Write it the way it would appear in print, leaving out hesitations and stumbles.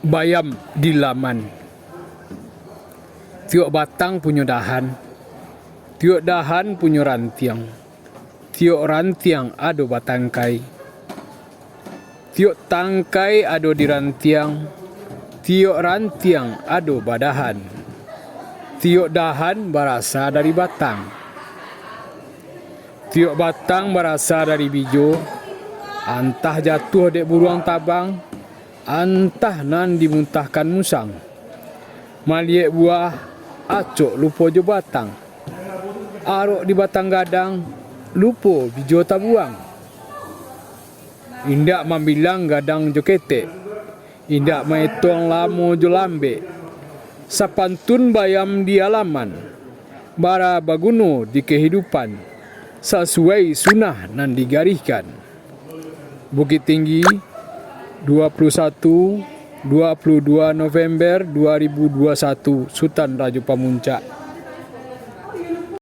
Bayam di laman. Tiok batang punya dahan. Tiok dahan punya rantiang. Tiok rantiang ado batangkai. Tiok tangkai ado di rantiang. Tiok rantiang ado badahan. Tiok dahan berasal dari batang. Tiok batang berasal dari bijo. Antah jatuh dek buruang tabang, antah nan dimuntahkan musang. Maliek buah, acok lupo jo batang. Arok di batang gadang, lupo bijo tabuang. Indak mambilang gadang jo ketek, indak maetong lamo jo lambe. Sapantun bayam di alaman, bara baguno di kehidupan, sesuai sunah nan digarihkan. Bukit Tinggi, 21-22 November 2021, Sutan Raja Pamuncak.